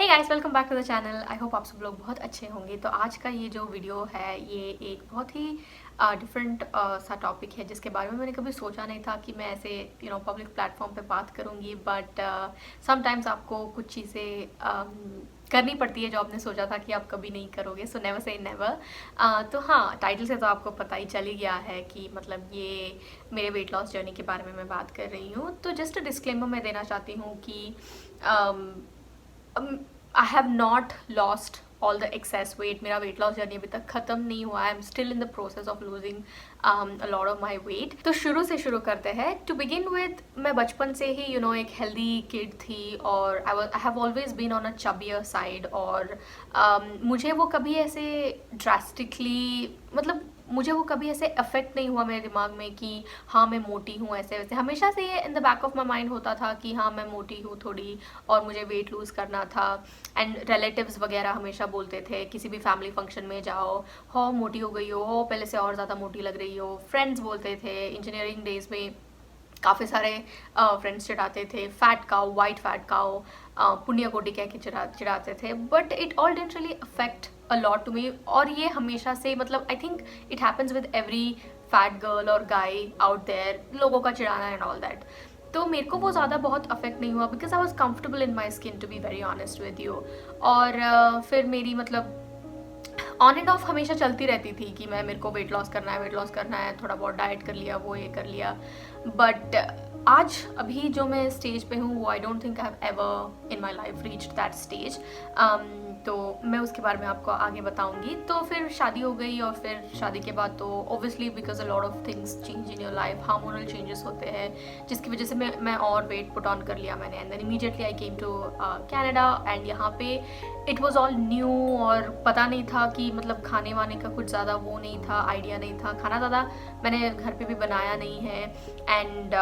Hey guys, welcome back to the channel. I hope आप सब लोग बहुत अच्छे होंगे। तो आज का ये जो वीडियो है ये एक बहुत ही डिफरेंट सा टॉपिक है जिसके बारे में मैंने कभी सोचा नहीं था कि मैं ऐसे पब्लिक प्लेटफॉर्म पे बात करूँगी। बट समटाइम्स आपको कुछ चीज़ें करनी पड़ती है जो आपने सोचा था कि आप कभी नहीं करोगे। So never say never. तो हाँ, टाइटल से तो आपको पता ही चल ही गया है कि मतलब ये मेरे वेट लॉस जर्नी के बारे में मैं बात कर रही हूँ। तो जस्ट डिस्क्लेमर मैं देना चाहती हूँ कि I have not lost all the access wait. मेरा वेट लॉस जर्नी अभी तक ख़त्म नहीं हुआ। आई am still in the process of losing a lot of my wait. तो शुरू से शुरू करते हैं। टू बिगिन विद, मैं बचपन से ही एक हेल्दी किड थी और I have always been on a chubbier side. और मुझे वो कभी ऐसे ड्रास्टिकली मुझे वो कभी ऐसे अफेक्ट नहीं हुआ मेरे दिमाग में कि हाँ मैं मोटी हूँ। ऐसे वैसे हमेशा से ये in the back of my mind होता था कि हाँ मैं मोटी हूँ थोड़ी और मुझे वेट लूज़ करना था। एंड रिलेटिव्स वगैरह हमेशा बोलते थे, किसी भी फैमिली फंक्शन में जाओ, हो मोटी हो गई हो पहले से और ज़्यादा मोटी लग रही हो। फ्रेंड्स बोलते थे, इंजीनियरिंग डेज में काफ़ी सारे फ्रेंड्स चिढ़ाते थे, fat cow, white fat cow, Punyakoti कह के चिढ़ाते थे। But it all didn't really affect a lot to me. और ये हमेशा से I think it happens with every fat girl और गाय आउट देयर, लोगों का चिढ़ाना एंड ऑल दैट। तो मेरे को वो ज़्यादा बहुत अफेक्ट नहीं हुआ because I was comfortable in my skin, to be very honest with you. और फिर मेरी ऑन एंड ऑफ हमेशा चलती रहती थी कि मेरे को वेट लॉस करना है, वेट लॉस करना है, थोड़ा बहुत डाइट कर लिया, वो ये कर लिया। बट आज अभी जो मैं स्टेज पे हूँ वो I don't think I have ever in my life reached that stage. तो मैं उसके बारे में आपको आगे बताऊंगी। तो फिर शादी हो गई और फिर शादी के बाद तो obviously because a lot of things change in your life, hormonal changes होते हैं जिसकी वजह से मैं और वेट पुट ऑन कर लिया मैंने। And then immediately I came to Canada and यहाँ पे इट वॉज ऑल न्यू और पता नहीं था कि खाने वाने का कुछ ज़्यादा वो नहीं था, आइडिया नहीं था। खाना ज़्यादा मैंने घर पे भी बनाया नहीं है। एंड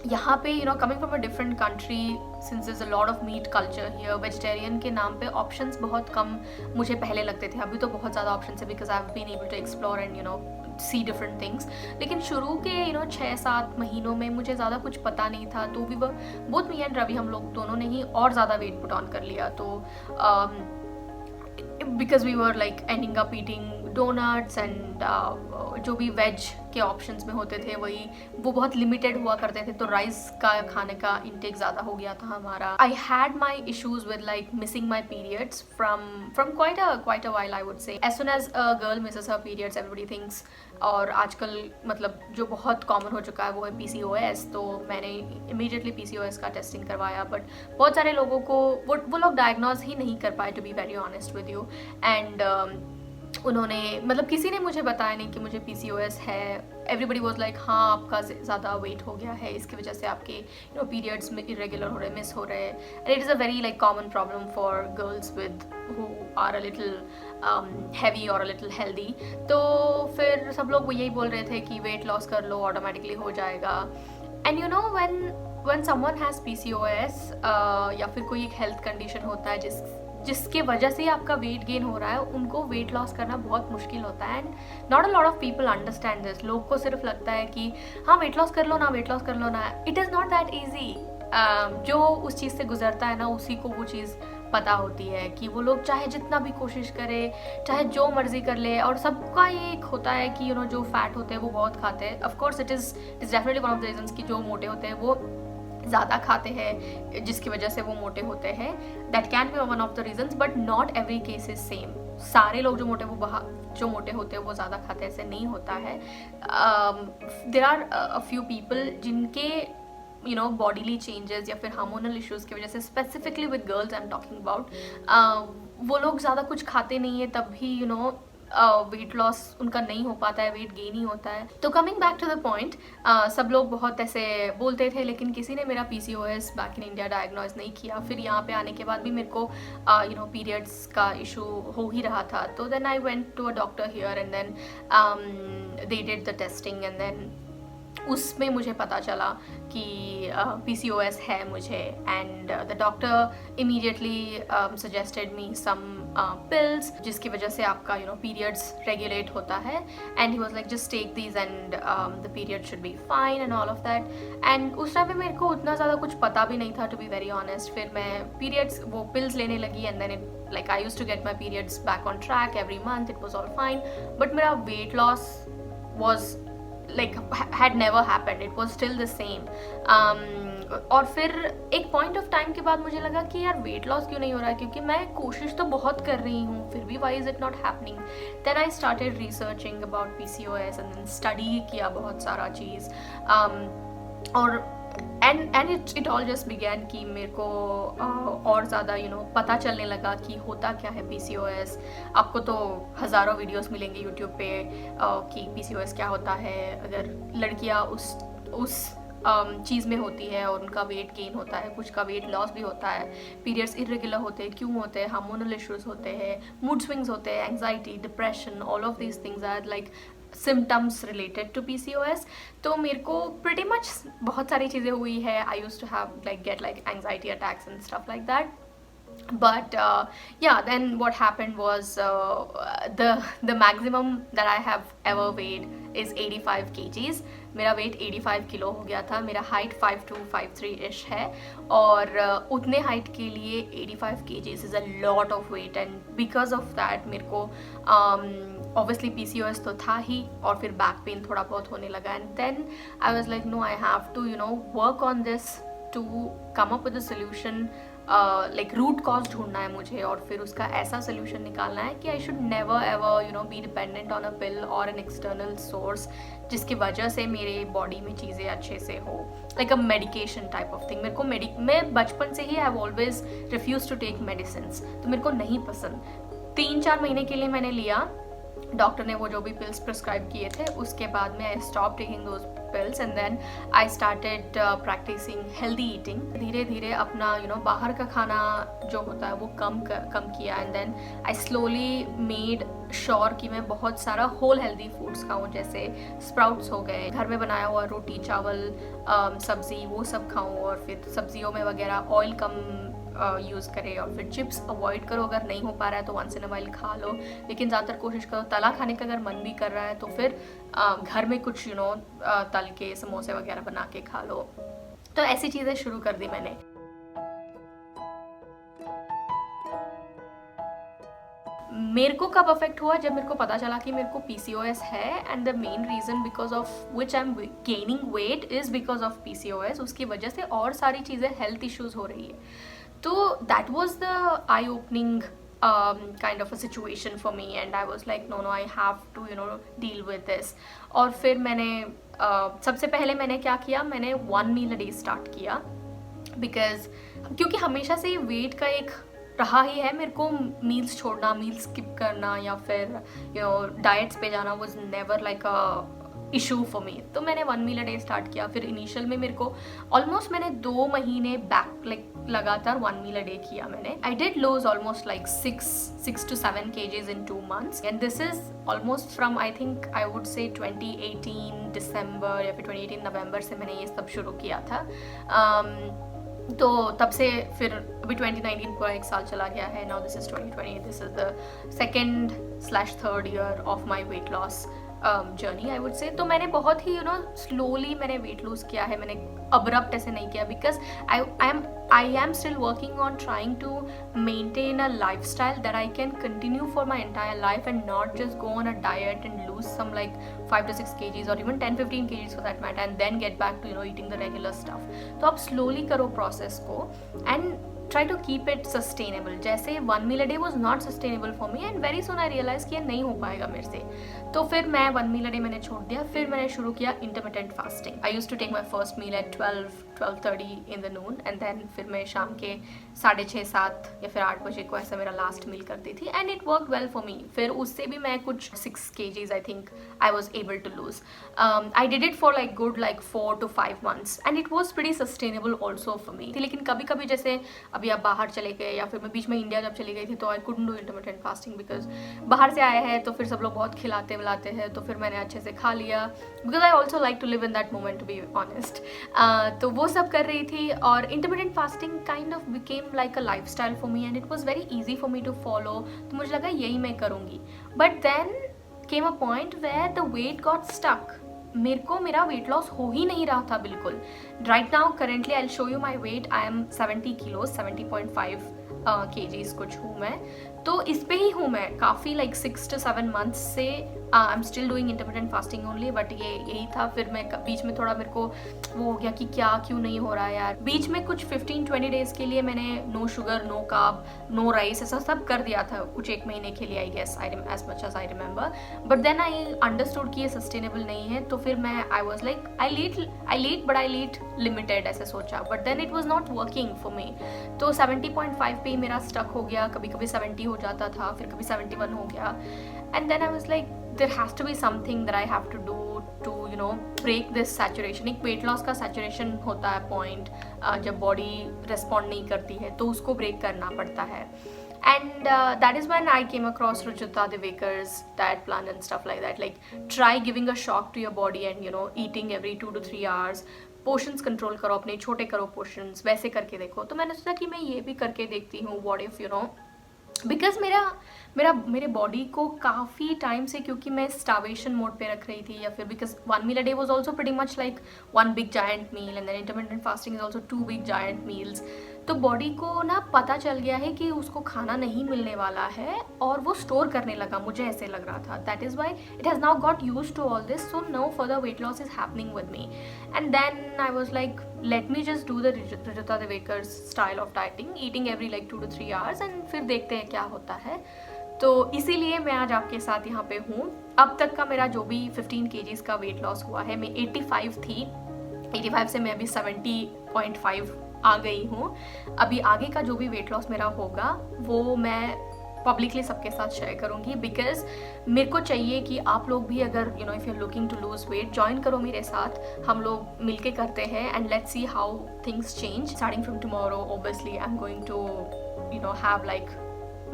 यहाँ पे coming from a different country, since is a lot of meat culture here, vegetarian के नाम पे ऑप्शंस बहुत कम मुझे पहले लगते थे। अभी तो बहुत ज़्यादा ऑप्शंस है because I have been able to explore and see different things. लेकिन शुरू के 6-7 महीनों में मुझे ज़्यादा कुछ पता नहीं था। तो भी बोथ मी एंड रवि, हम लोग दोनों ने ही और ज़्यादा वेट पुट ऑन कर लिया। तो because we were ending up eating donuts and जो भी वेज के ऑप्शंस में होते थे वही वो बहुत लिमिटेड हुआ करते थे। तो राइस का खाने का इंटेक ज़्यादा हो गया था हमारा। I had my issues with missing my periods from quite a while, I would say. As soon as a girl misses her periods everybody thinks. और आजकल जो बहुत कॉमन हो चुका है वो है PCOS। तो मैंने इमीडिएटली PCOS का टेस्टिंग करवाया। बट बहुत सारे लोगों को वो लोग डायग्नोज ही नहीं कर पाए, to be very honest with you. And उन्होंने किसी ने मुझे बताया नहीं कि मुझे PCOS है। एवरीबडी वॉज लाइक हाँ आपका ज़्यादा वेट हो गया है, इसकी वजह से आपके पीरियड्स में इरेगुलर हो रहे, मिस हो रहे। And it is a very common problem for girls with who are a little heavy और अ लिटिल हेल्दी। तो फिर सब लोग वो यही बोल रहे थे कि वेट लॉस कर लो, ऑटोमेटिकली हो जाएगा। And when someone has PCOS या फिर कोई एक हेल्थ कंडीशन होता है जिसके वजह से आपका वेट गेन हो रहा है, उनको वेट लॉस करना बहुत मुश्किल होता है। And not a lot of people understand this. लोग को सिर्फ लगता है कि हाँ वेट लॉस कर लो ना, वेट लॉस कर लो ना। It is not that easy. जो उस चीज़ से गुजरता है ना उसी को वो चीज़ पता होती है कि वो लोग चाहे जितना भी कोशिश करे, चाहे जो मर्जी कर ले। और सबका ये एक होता है कि जो फैट होते हैं वो बहुत खाते हैं। Of course it is definitely one of the reasons कि जो मोटे होते हैं वो ज़्यादा खाते हैं जिसकी वजह से वो मोटे होते हैं। That can be one of the reasons but not every case is same. सारे लोग जो मोटे होते हैं वो ज़्यादा खाते हैं, ऐसे नहीं होता है। There are a few people जिनके बॉडीली चेंजेस या फिर हार्मोनल इश्यूज़ की वजह से, specifically with girls I am talking about, वो लोग ज़्यादा कुछ खाते नहीं है तब भी वेट लॉस उनका नहीं हो पाता है, वेट गेन ही होता है। तो coming back to the point, सब लोग बहुत ऐसे बोलते थे लेकिन किसी ने मेरा PCOS back in India diagnose नहीं किया। फिर यहाँ पे आने के बाद भी मेरे को पीरियड्स का इशू हो ही रहा था। तो then I went to a doctor here and then they did the testing and then उसमें मुझे पता चला कि PCOS है मुझे, and the doctor immediately suggested me some pills जिसकी वजह से आपका पीरियड्स रेगुलेट होता है, and he was like just take these and the period should be fine and all of that. And उस टाइम पे मेरे को उतना ज़्यादा कुछ पता भी नहीं था, टू बी वेरी ऑनेस्ट। फिर मैं पीरियड्स वो पिल्स लेने लगी, and then it like I used to get my periods back on track every month, it was all fine, but मेरा weight loss was like had never happened, it was still the same। और फिर एक point of time के बाद मुझे लगा कि यार वेट लॉस क्यों नहीं हो रहा है, क्योंकि मैं कोशिश तो बहुत कर रही हूँ, फिर भी why is it not happening. Then I started researching about PCOS and then study किया बहुत सारा चीज़, और and it all just began कि मेरे को और ज़्यादा पता चलने लगा कि होता क्या है PCOS। आपको तो हज़ारों वीडियोस मिलेंगे यूट्यूब पे कि PCOS क्या होता है, अगर लड़कियां उस चीज़ में होती है और उनका वेट गेन होता है, कुछ का वेट लॉस भी होता है, पीरियड्स इरेगुलर होते हैं, क्यों होते हैं, हार्मोनल इश्यूज होते हैं, मूड स्विंग्स होते हैं, anxiety, depression, all of these things are like symptoms related to PCOS। तो मेरे को pretty much बहुत सारी चीज़ें हुई है। I used to have get anxiety attacks and stuff like that, but yeah, then what happened was the maximum that I have ever weighed is 85 kgs। मेरा wait 85 kilo हो गया था। मेरा हाइट 5'2", 5'3" इश है, और उतने हाइट के लिए 85 kgs is a lot of weight, and because of that मेरे को ऑब्वियसली PCOS तो था ही, और फिर बैक पेन थोड़ा बहुत होने लगा, and then I was like no, I have to work on this to come up with a solution. Like root cause ढूंढना है मुझे, और फिर उसका ऐसा सोल्यूशन निकालना है कि I should never ever be dependent on a pill और एन एक्सटर्नल सोर्स, जिसकी वजह से मेरे बॉडी में चीज़ें अच्छे से हो, like a medication type of thing. मेरे को मैं बचपन से ही I have always refuse to take medicines, तो मेरे को नहीं पसंद। 3-4 महीने के लिए मैंने लिया, डॉक्टर ने वो जो भी पिल्स प्रिस्क्राइब किए थे, उसके बाद में I stop taking those pills, and then I started practising healthy eating. धीरे धीरे अपना बाहर का खाना जो होता है वो कम किया, and then I slowly made sure कि मैं बहुत सारा होल हेल्दी फूड्स खाऊं, जैसे स्प्राउट्स हो गए, घर में बनाया हुआ रोटी चावल सब्जी वो सब खाऊं, और फिर सब्जियों में वगैरह ऑयल कम यूज़ करें, और फिर चिप्स अवॉइड करो। अगर नहीं हो पा रहा है तो वंस इन अ वाइल खा लो, लेकिन ज़्यादातर कोशिश करो तला खाने का। अगर मन भी कर रहा है तो फिर घर में कुछ तल के समोसे वगैरह बना के खा लो। तो ऐसी चीज़ें शुरू कर दी मैंने। मेरे को कब अफेक्ट हुआ, जब मेरे को पता चला कि मेरे को PCOS है, and the main reason because of which I am gaining weight is because of PCOS। उसकी वजह से और सारी चीज़ें हेल्थ इश्यूज़ हो रही है। तो that was the eye-opening kind of a situation for me, and I was like no, I have to deal with this। और फिर मैंने सबसे पहले मैंने क्या किया, मैंने 1 meal a day स्टार्ट किया, बिकॉज क्योंकि हमेशा से वेट का एक रहा ही है, मेरे को मील्स छोड़ना, मील्स स्किप करना, या फिर डाइट्स पे जाना was never like a issue for me. तो मैंने 1 meal a day स्टार्ट किया। फिर इनिशियल में मेरे को ऑलमोस्ट मैंने 2 महीने बैक लगातार 1 meal a day किया मैंने। I did lose almost like 6 to 7 kgs in 2 months, and this is almost from I think I would say 2018 दिसंबर या फिर 2018 नवंबर से मैंने ये सब शुरू किया था। तो तब से फिर अभी 2019 पूरा 1 साल चला गया है। Now this is 2020, this is the 2nd/3rd year of my weight loss journey I would say. तो मैंने बहुत ही स्लोली मैंने वेट लूज किया है, मैंने अब्रप्ट ऐसे नहीं किया, because I am still working on trying to maintain a life style that I can continue for my entire life, and not just go on a diet and lose some like 5 to 6 kgs और even 10-15 kgs for that matter, and then get back to eating the regular stuff। तो आप slowly करो process को, and try to keep it sustainable। जैसे 1 meal a day was not sustainable for me, and very soon I realized कि ये नहीं हो पाएगा मेरे से। तो फिर मैं 1 meal a day मैंने छोड़ दिया। फिर मैंने शुरू किया intermittent fasting। I used to take my first meal at 12:30 in the noon, and then फिर मैं शाम के 6:30-7 या फिर 8 बजे को ऐसा मेरा लास्ट मील करती थी, and it worked well for me। फिर उससे भी मैं कुछ 6 kgs I think I was able to lose। I did it for good 4 to 5 months, and it was pretty sustainable also for me। लेकिन कभी कभी जैसे अभी आप बाहर चले गए या फिर मैं बीच में इंडिया जब चली गई थी तो I couldn't do intermittent fasting because बाहर से आया है तो फिर सब लोग बहुत खिलाते विलाते हैं, तो फिर मैंने अच्छे से खा लिया because I also like to live in that moment to be honest. तो वो सब कर रही थी और intermittent fasting kind of became like a life style for me and it was very easy for me to follow. तो मुझे लगा यही मैं करूँगी, but then came a point where the weight got stuck. मेरे को मेरा वेट लॉस हो ही नहीं रहा था बिल्कुल। Right now currently I will show you my weight, I am 70 kilos, 70.5 kgs कुछ हूँ मैं। तो इस पे ही हूँ मैं काफ़ी लाइक 6 to 7 months से। आई am still doing intermittent fasting only, but ये यही था। फिर मैं बीच में थोड़ा मेरे को वो हो गया कि क्या क्यों नहीं हो रहा है यार। बीच में कुछ 15-20 days के लिए मैंने no sugar, no carb, no rice, ऐसा सब कर दिया था कुछ 1 महीने के लिए I guess, as much as I remember. But then I understood कि ये सस्टेनेबल नहीं है, तो फिर मैं I was like I eat but I eat limited ऐसे सोचा, but then it was not working for me. तो 70.5 पे ही मेरा स्टक हो गया, कभी कभी 70 हो जाता था, फिर कभी 71 हो गया। And then I was like there has to be something that I have to do to you know break this saturation। एक वेट लॉस का सैचुरेशन होता है पॉइंट, जब बॉडी रिस्पॉन्ड नहीं करती है तो उसको ब्रेक करना पड़ता है। And that is when I came across Ruchita Divekar's diet plan and stuff like that, like try giving a shock to your body and you know eating every 2 to 3 hours, portions control करो, अपने छोटे करो portions, वैसे करके देखो। तो मैंने सोचा कि मैं ये भी करके देखती हूँ, what if you know, because मेरे बॉडी को काफ़ी टाइम से, क्योंकि मैं स्टार्वेशन मोड पे रख रही थी, या फिर because 1 meal a day was also pretty much like 1 big giant meal and then intermittent fasting is also 2 big giant meals। तो बॉडी को ना पता चल गया है कि उसको खाना नहीं मिलने वाला है और वो स्टोर करने लगा, मुझे ऐसे लग रहा था। That is why it has now got used to all this, so no further weight loss is happening with me. And then I was like let me just do the Ruchita Diwekar's style of dieting, eating every like 2 to 3 hours and फिर देखते हैं क्या होता है। तो इसीलिए मैं आज आपके साथ यहाँ पे हूँ। अब तक का मेरा जो भी 15 kgs का वेट लॉस हुआ है, मैं 85 थी, 85 से मैं अभी 70.5 आ गई हूँ। अभी आगे का जो भी वेट लॉस मेरा होगा वो मैं पब्लिकली सबके साथ शेयर करूँगी, बिकॉज मेरे को चाहिए कि आप लोग भी अगर you know if you are looking to lose weight, join करो मेरे साथ, हम लोग मिलके करते हैं and let's see how things change. Starting from tomorrow obviously I am going to you know have like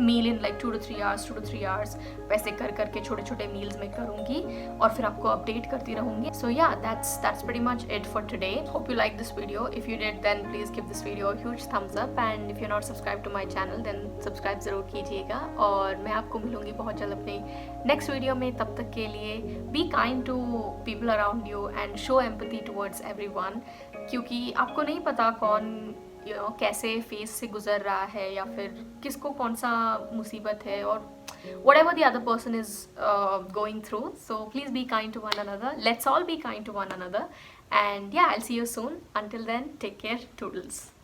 meal in like 2 to 3 hours, 2 to 3 hours वैसे कर करके छोटे छोटे मील्स में करूँगी और फिर आपको अपडेट करती रहूँगी। So yeah that's pretty much it for today. Hope you like this video. If you did then please give this video a huge thumbs up and if you not subscribe to my channel then subscribe ज़रूर कीजिएगा। और मैं आपको मिलूँगी बहुत जल्द अपने next video में। तब तक के लिए be kind to people around you and show empathy towards everyone, क्योंकि आपको नहीं पता कौन यू नो कैसे फेस से गुजर रहा है या फिर किसको कौन सा मुसीबत है, और whatever the other person is going through. So please be kind to one another. Let's all be kind to one another. And yeah, I'll see you soon. Until then, take care. Toodles.